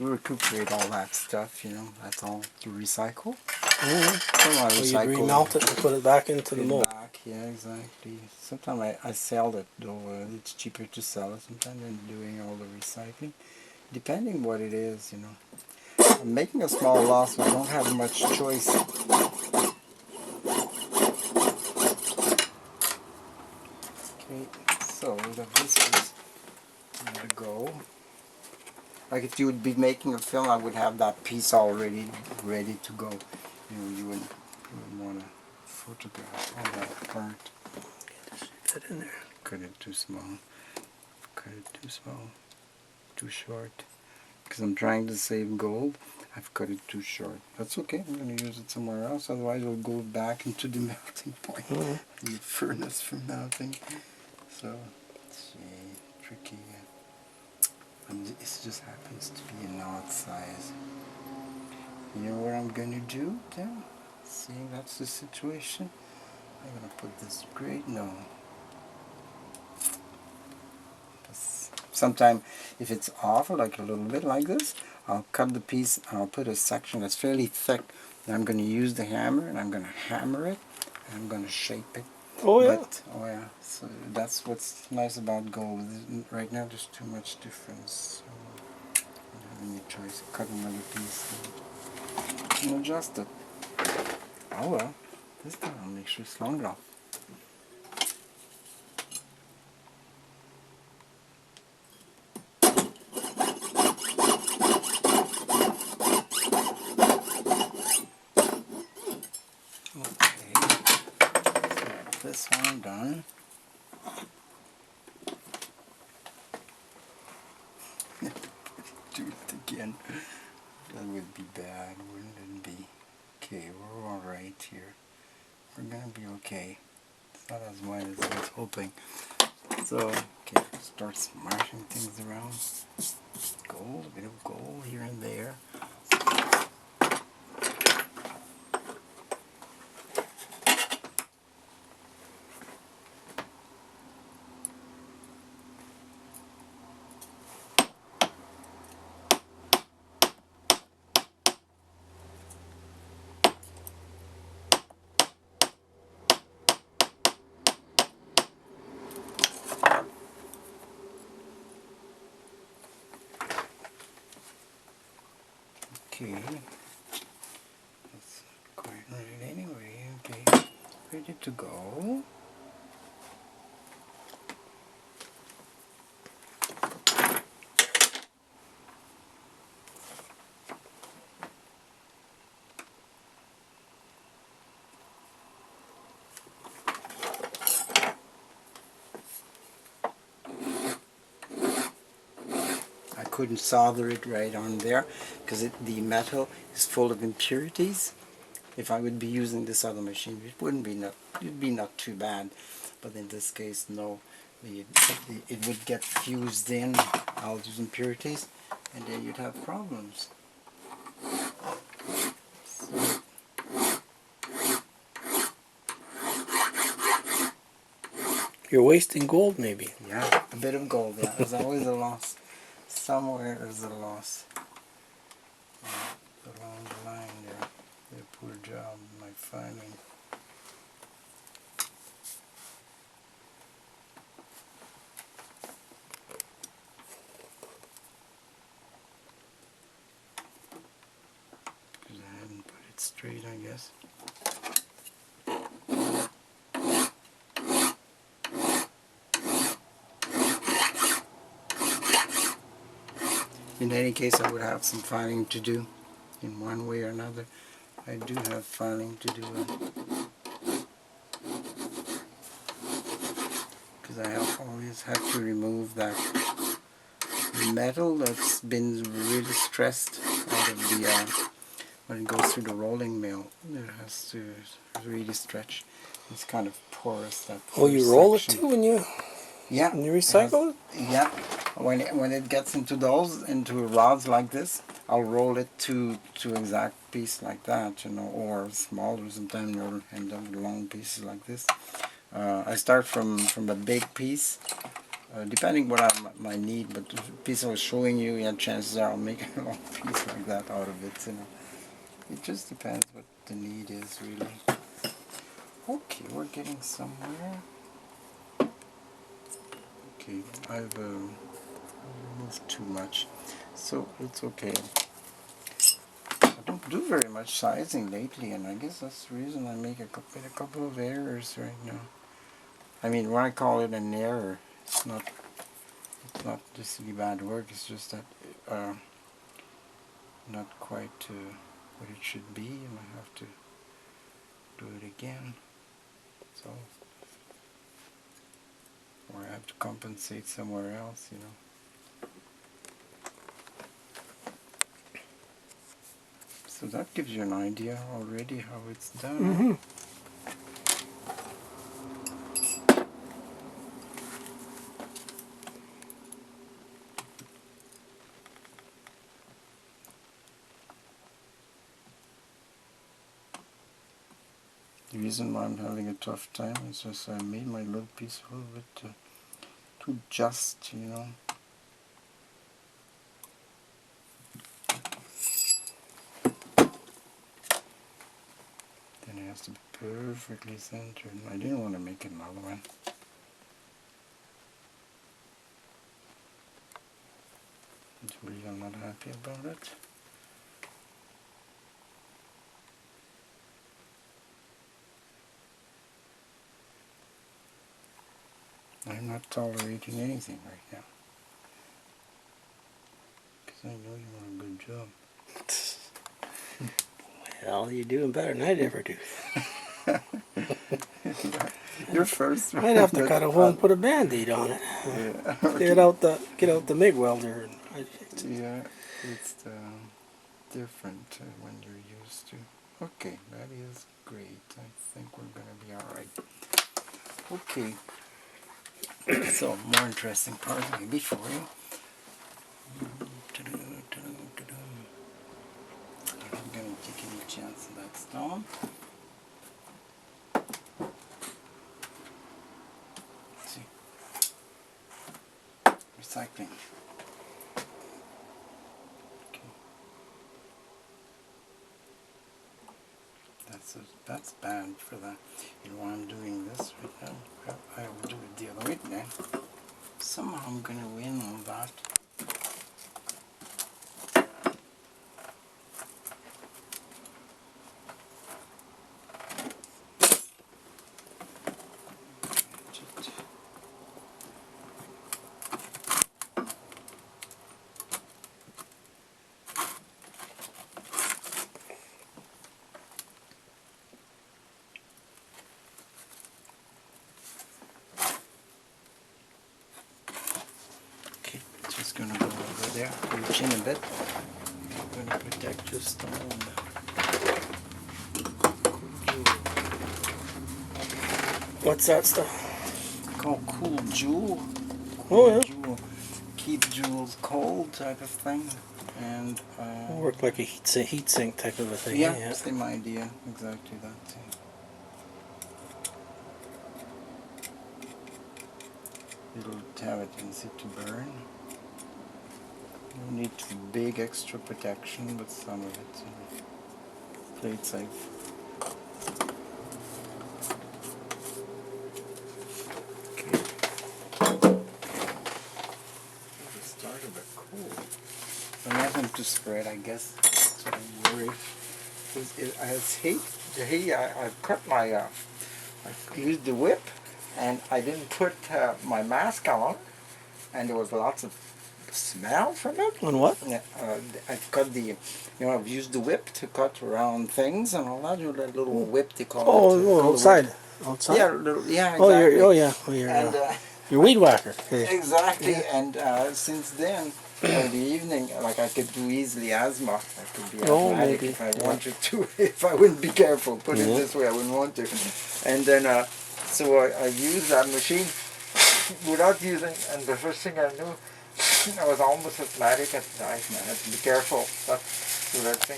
we recuperate all that stuff, you know, that's all to recycle. Mm-hmm. So you'd remelt it and put it back into the mold. Yeah, exactly. Sometimes I sell it, though it's cheaper to sell it sometimes than doing all the recycling. Depending what it is, you know. I'm making a small loss, so I don't have much choice. Okay, so this is going to go. Like if you would be making a film, I would have that piece already ready to go. You know, you wouldn't want to photograph all that part. Fit in there. Cut it too small. Cut it too small. Too short. Because I'm trying to save gold, I've cut it too short. That's okay. I'm going to use it somewhere else. Otherwise, it'll go back into the melting point. The furnace for melting. So, it's tricky. And this just happens to be an odd size. You know what I'm going to do then? Seeing that's the situation, I'm going to put this grate. No. Sometime if it's off, like a little bit like this, I'll cut the piece and I'll put a section that's fairly thick. And I'm going to use the hammer and I'm going to hammer it and I'm going to shape it. Oh yeah. Oh yeah. So that's what's nice about gold. Right now there's too much difference. So I don't have any choice. Cut another piece and adjust it. Oh well. This time I'll make sure it's long enough. This one done. Do it again. That would be bad, wouldn't it be? Okay, we're alright here. We're gonna be okay. It's not as wide as I was hoping. So, okay, start smashing things around. Gold, a bit of gold here and there. Okay, that's quite right anyway. Okay, ready to go. I couldn't solder it right on there because the metal is full of impurities. If I would be using this other machine, it'd be not too bad, but in this case, no. It would get fused in all those impurities, and then you'd have problems. So, you're wasting gold, maybe. yeah, a bit of gold. Yeah, there's always a loss. Somewhere there's a loss. Along the line there. Did a poor job in my filing. Because I hadn't put it straight, I guess. In any case, I would have some filing to do in one way or another. I do have filing to do because I always have to remove that metal that's been really stressed out of the when it goes through the rolling mill. It has to really stretch. It's kind of porous. That oh, you roll it too when you recycle it? Yeah. When it gets into rods like this, I'll roll it to exact piece like that, you know, or smaller. Sometimes you'll end up with long pieces like this. I start from a big piece, depending what my need, but the piece I was showing you, yeah, chances are I'll make a long piece like that out of it, you know. It just depends what the need is, really. Okay, we're getting somewhere. Okay, I've removed too much, so it's okay. I don't do very much sizing lately, and I guess that's the reason I make a couple of errors right now. I mean, when I call it an error, it's not just any bad work. It's just that not quite what it should be, and I have to do it again. So, or I have to compensate somewhere else, you know. So that gives you an idea already how it's done. Mm-hmm. The reason why I'm having a tough time is just I made my little piece a little bit too just, you know. Then it has to be perfectly centered. I didn't want to make another one. Really, I'm not happy about it. I'm not tolerating anything right now. Because I know you want a good job. Well, you're doing better than I'd ever do. You're first. I'd have to cut a hole and put a Band-Aid on it. Yeah. Get out the MIG welder. Yeah, it's different when you're used to. Okay, that is great. I think we're gonna be all right. Okay. So, more interesting part maybe for you. I'm not gonna take any chance of that stone. Let's see. Recycling. Okay. That's bad for that. You know why I'm doing this right now? I will do it the other way then. Somehow I'm gonna win on that. Just gonna go over there, reach in a bit. I'm gonna protect your stone. What's that stuff? Called cool jewel. Oh yeah. Jewel. Keep jewels cold type of thing, and Work like a heat sink type of a thing. yeah, same idea, exactly that. It'll have a tendency to burn. You need big extra protection, but some of it, play it safe. Okay. It started a cold. So nothing to spread, I guess. So I'm worried. I've cut my, I used the whip, and I didn't put my mask on, and there was lots of smell from it. On what? Yeah, I've cut I've used the whip to cut around things and all that. You know, that little whip they call it. Outside. Outside. Yeah, exactly. Your weed whacker. Exactly, yeah. And since then, in the evening, like I could do easily asthma. I could be asthmatic if I wanted to. If I wouldn't be careful, put it this way, I wouldn't want to. And then, so I used that machine without using, and the first thing I knew, I was almost asthmatic at night, and I had to be careful. That's what I think.